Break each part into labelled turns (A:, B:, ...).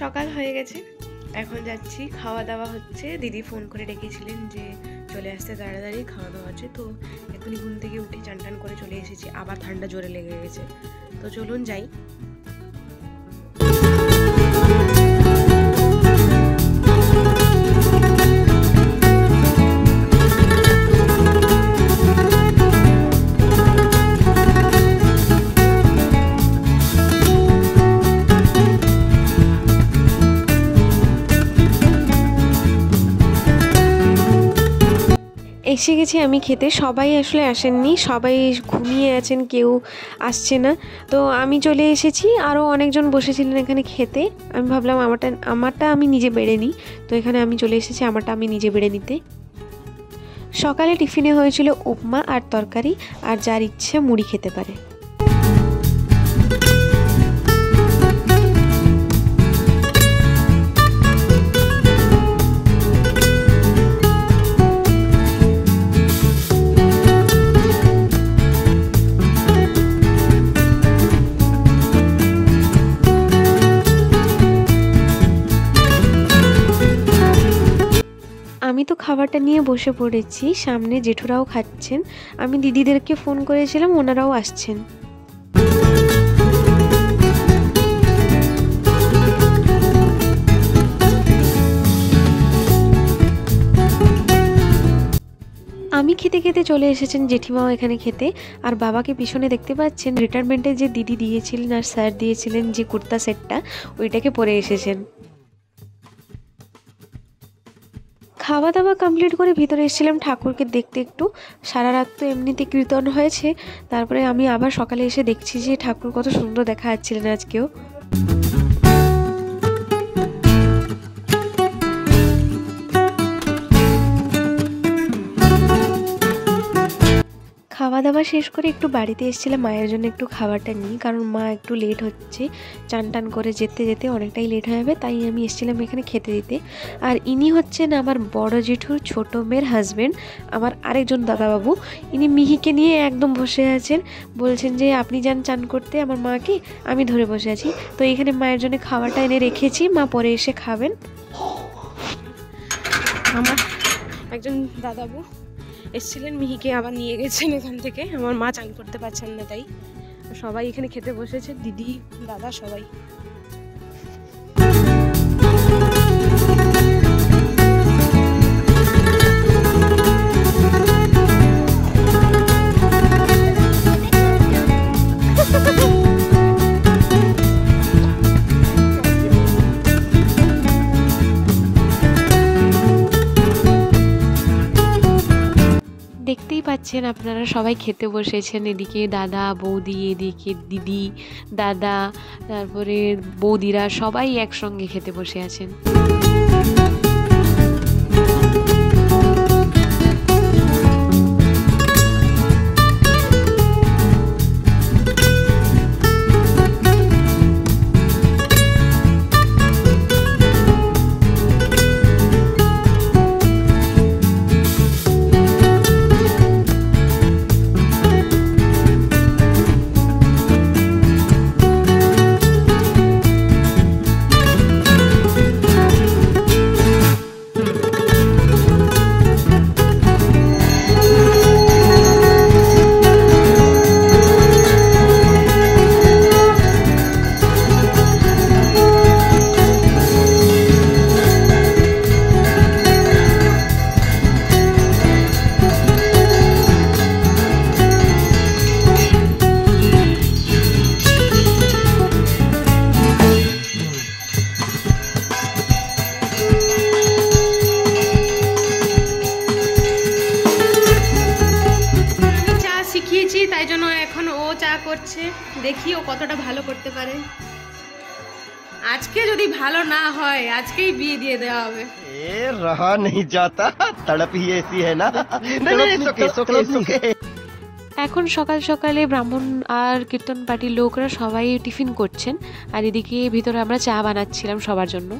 A: সকাল হয়ে গেছে, এখন যাচ্ছি। খাওয়া দাওয়া হচ্ছে। দিদি ফোন করে ডেকেছিলেন যে চলে আসতে, তাড়াতাড়ি খাওয়া দাওয়া আছে। তো এখনই ঘুম থেকে উঠে চান টান করে চলে এসেছি। আবার ঠান্ডা জোরে লেগে গেছে, তো চলুন যাই। এসে গেছি আমি খেতে। সবাই আসলে আসেননি, সবাই ঘুমিয়ে আছেন, কেউ আসছে না। তো আমি চলে এসেছি, আরও অনেকজন বসেছিলেন এখানে খেতে। আমি ভাবলাম আমারটা আমি নিজে বেড়ে নিই। তো এখানে আমি চলে এসেছি আমারটা আমি নিজে বেড়ে নিতে। সকালে টিফিনে হয়েছিল উপমা আর তরকারি, আর যার ইচ্ছে মুড়ি খেতে পারে। আমি তো খাবারটা নিয়ে বসে পড়েছি, সামনে জেঠুরাও খাচ্ছেন। আমি দিদিদেরকে ফোন করেছিলাম, ওনারাও আসছেন। আমি খেতে খেতে চলে এসেছেন জেঠিমাও এখানে খেতে। আর বাবাকে পিছনে দেখতে পাচ্ছেন, রিটায়ারমেন্টে যে দিদি দিয়েছিলেন আর স্যার দিয়েছিলেন যে কুর্তা সেটটা, ওইটাকে পরে এসেছেন। খাওয়া দাওয়া কমপ্লিট করে ভিতরে এসেছিলাম ঠাকুরকে দেখতে একটু। সারা রাত তো এমনিতে কীর্তন হয়েছে, তারপরে আমি আবার সকালে এসে দেখছি যে ঠাকুর কত সুন্দর দেখা যাচ্ছিলেন আজকেও। খাওয়া দাওয়া শেষ করে একটু বাড়িতে এসেছিলাম মায়ের জন্য একটু খাবারটা নিই, কারণ মা একটু লেট হচ্ছে, চান টান করে যেতে যেতে অনেকটাই লেট হয়ে যাবে, তাই আমি এসেছিলাম এখানে খেতে দিতে। আর ইনি হচ্ছেন আমার বড় জেঠুর ছোটো মেয়ের হাজব্যান্ড, আমার আরেকজন দাদাবাবু। ইনি মিহিকে নিয়ে একদম বসে আছেন, বলছেন যে আপনি যান চান করতে আমার মাকে, আমি ধরে বসে আছি। তো এখানে মায়ের জন্য খাবারটা এনে রেখেছি, মা পরে এসে খাবেন। আমার একজন দাদাবাবু এসেছিলেন, মিহিকে আবার নিয়ে গেছেন এখান থেকে। আমার মা চান করতে পারছেন না, তাই সবাই এখানে খেতে বসেছে, দিদি দাদা সবাই। দেখতেই পাচ্ছেন আপনারা, সবাই খেতে বসেছেন। এদিকে দাদা বৌদি, এদিকে দিদি দাদা, তারপরে বৌদিরা সবাই একসঙ্গে খেতে বসে আছেন। তাই জন্য এখন ও চা করছে, দেখি ও কতটা ভালো করতে পারে। আজকে যদি ভালো না হয় আজকেই বিয়ে দিয়ে দেওয়া হবে।
B: এ রহা नहीं जाता, तड़प ही ऐसी है ना।
A: এখন সকাল সকালে ব্রাহ্মণ আর কীর্তন পার্টির লোকরা সবাই টিফিন করছেন, আর এদিকে ভিতরে আমরা চা বানাচ্ছিলাম সবার জন্য।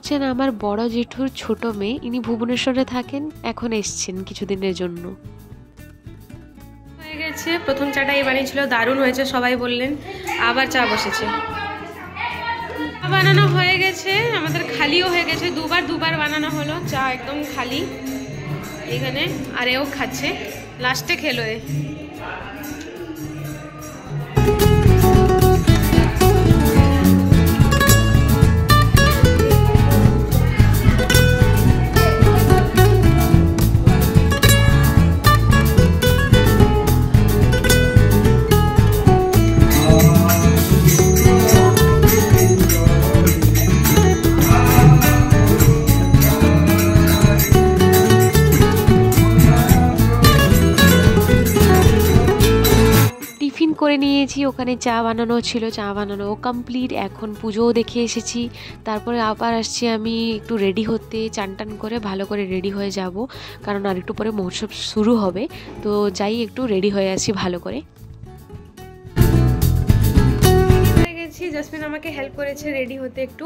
A: হচ্ছেন আমার বড় জেঠুর ছোট মেয়ে, ইনি ভুবনেশ্বরে থাকেন, এখন এসছেন কিছুদিনের জন্য।
C: হয়ে গেছে, প্রথম চাটা এই বানিয়েছিল, দারুণ হয়েছে সবাই বললেন। আবার চা বসেছে, চা বানানো হয়ে গেছে, আমাদের খালিও হয়ে গেছে, দুবার বানানো হলো, চা একদম খালি এখানে। আর এও খাচ্ছে, লাস্টে খেলো এ।
A: করে নিয়েছি, ওখানে চা বানানো ছিল, চা বানানো কমপ্লিট। এখন পুজোও দেখে এসেছি, তারপরে আবার আসছি আমি একটু রেডি হতে, চান টান করে ভালো করে রেডি হয়ে যাব, কারণ আর একটু পরে মহোৎসব শুরু হবে। তো যাই একটু রেডি হয়ে আসি ভালো করে।
C: জাসমিন আমাকে হেল্প করেছে রেডি হতে একটু,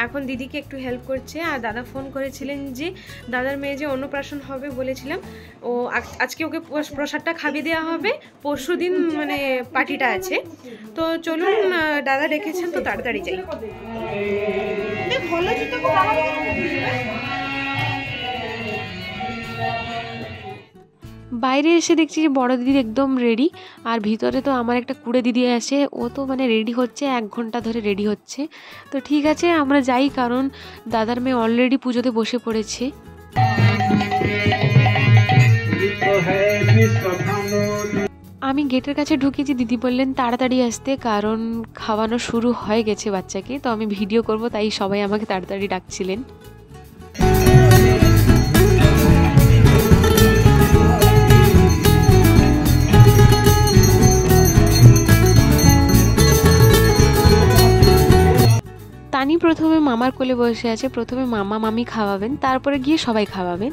C: এখন দিদিকে একটু হেল্প করছে। আর দাদা ফোন করেছিলেন যে দাদার মেয়ে যে অন্নপ্রাশন হবে বলেছিলাম, ও আজকে ওকে প্রসাদটা খাইয়ে দেওয়া হবে, পরশু দিন মানে পার্টিটা আছে। তো চলুন, দাদা ডেকেছেন তো তাড়াতাড়ি যাই।
A: বাইরে এসে দেখছি যে বড় দিদি একদম রেডি, আর ভিতরে তো আমার একটা কুড়ে দিদি আছে, ও তো মানে রেডি হচ্ছে, 1 ঘন্টা ধরে রেডি হচ্ছে। তো ঠিক আছে আমরা যাই, কারণ দাদার মেয়ে অলরেডি পুজোতে বসে পড়েছে। আমি গেটের কাছে ঢুকেছি, দিদি বললেন তাড়াতাড়ি আসতে, কারণ খাওয়ানো শুরু হয়ে গেছে বাচ্চাকে। তো আমি ভিডিও করব, তাই সবাই আমাকে তাড়াতাড়ি ডাকছিলেন। তানি প্রথমে মামার কোলে বসে আছে, প্রথমে মামা মামি খাওয়াবেন, তারপরে গিয়ে সবাই খাওয়াবেন।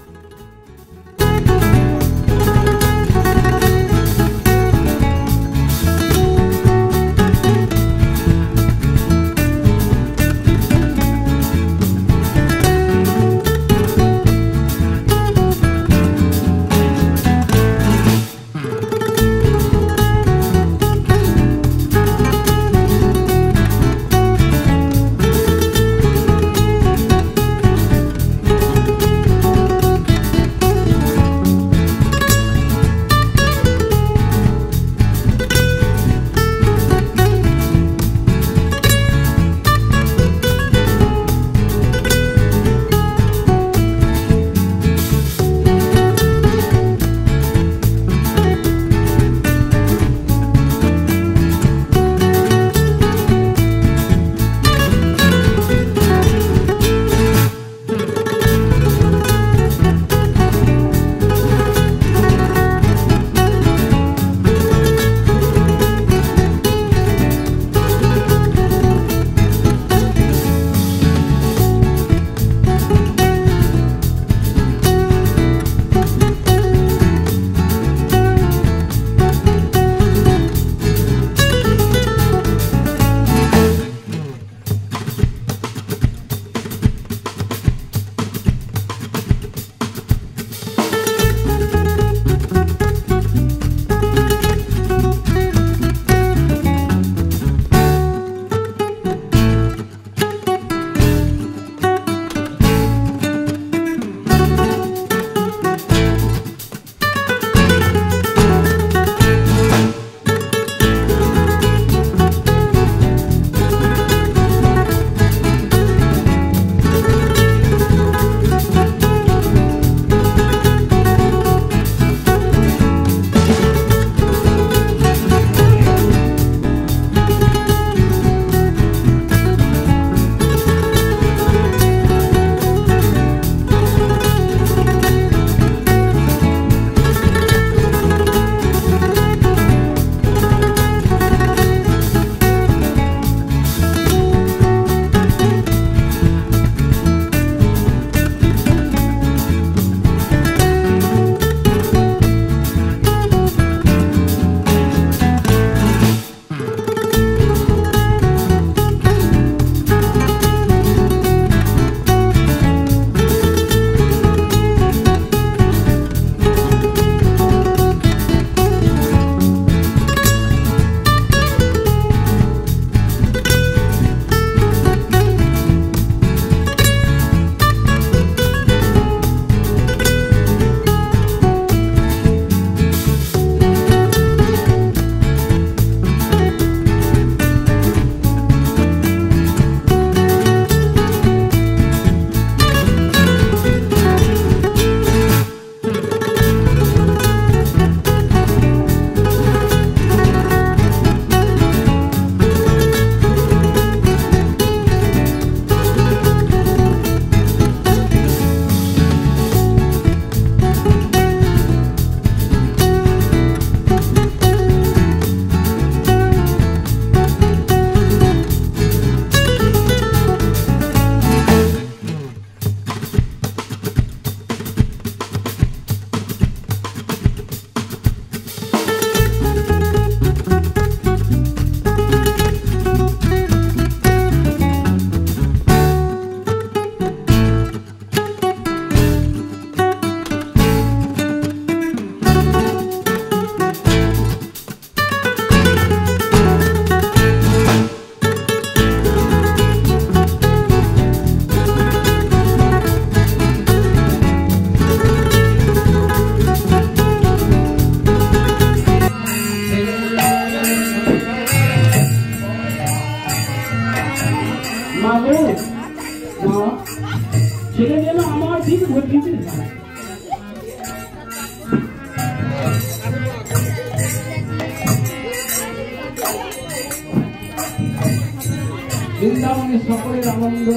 D: সকলের আনন্দ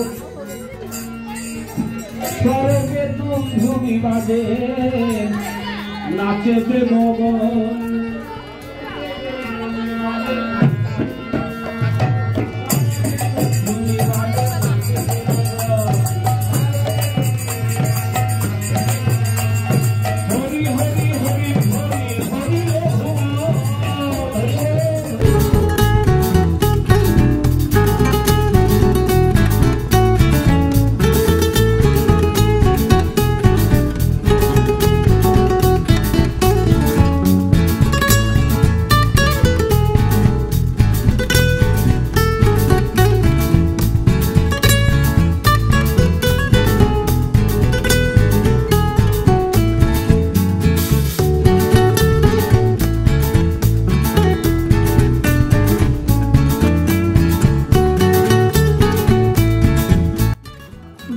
D: স্বর্গে ধুমধুমি বাজে নাচেতে মগন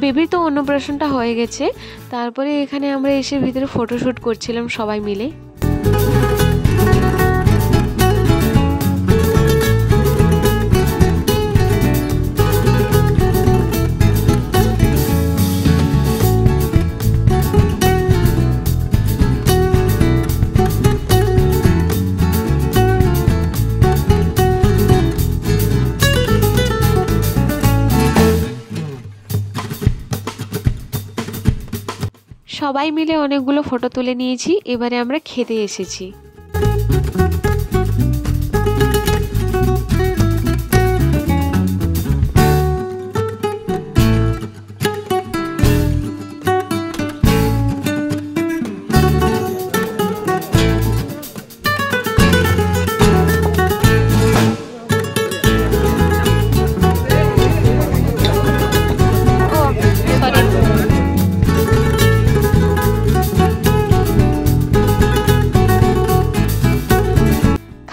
A: বেবির তো অন্নপ্রাশনটা হয়ে গেছে, তারপরে এখানে আমরা এসে ভিতরে ফটোশ্যুট করছিলাম সবাই মিলে। সবাই মিলে অনেকগুলো ফটো তুলে নিয়েছি, এবারে আমরা খেতে এসেছি।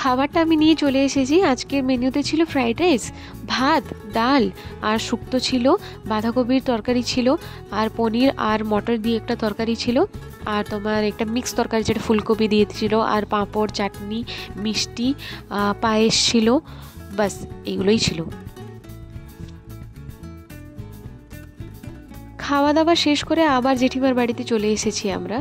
A: খাবারটা আমি নিয়ে চলে এসেছি। আজকের মেনুতে ছিল ফ্রাইড রাইস, ভাত, ডাল আর শুক্তো ছিল, বাঁধাকপির তরকারি ছিল, আর পনির আর মটর দিয়ে একটা তরকারি ছিল, আর তোমার একটা মিক্স তরকারি যেটা ফুলকপি দিয়েছিল, আর পাঁপড়, চাটনি, মিষ্টি, পায়েস ছিল, বাস এইগুলোই ছিল। খাওয়া দাওয়া শেষ করে আবার জেঠিমার বাড়িতে চলে এসেছি আমরা।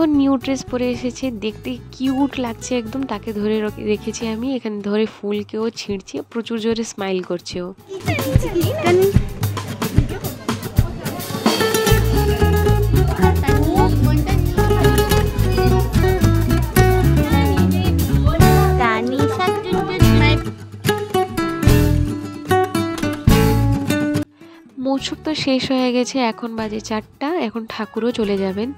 A: দেখো নিউ ড্রেস পরে এসেছে, দেখতে কিউট লাগছে একদম। তাকে ধরে রেখেছি আমি এখানে, ধরে ফুলকেও ছিঁড়ছে, প্রচুর জোরে স্মাইল করছে ও। মৌসুম তো শেষ হয়ে গেছে, এখন বাজে 4টা, এখন ঠাকুরও চলে যাবেন।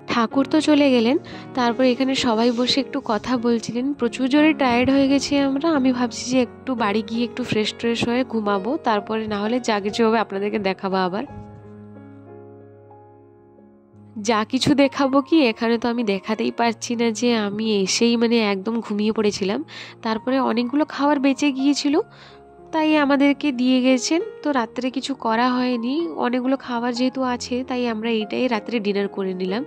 A: ঠাকুর তো চলে গেলেন, তারপর এখানে সবাই বসে একটু কথা বলছিলেন। প্রচুর জোরে টায়ার্ড হয়ে গেছি আমরা। আমি ভাবছি যে একটু বাড়ি গিয়ে একটু ফ্রেশ হয়ে ঘুমাবো, তারপরে না হলে যা কিছু হবে আপনাদেরকে দেখাবো আবার। যা কিছু দেখাবো কি, এখানে তো আমি দেখাতেই পারছি না যে আমি এসেই মানে একদম ঘুমিয়ে পড়েছিলাম। তারপরে অনেকগুলো খাবার বেঁচে গিয়েছিল, তাই আমাদেরকে দিয়ে গেছেন। তো রাত্রে কিছু করা হয়নি, অনেকগুলো খাবার যেহেতু আছে তাই আমরা এইটাই রাত্রে ডিনার করে নিলাম।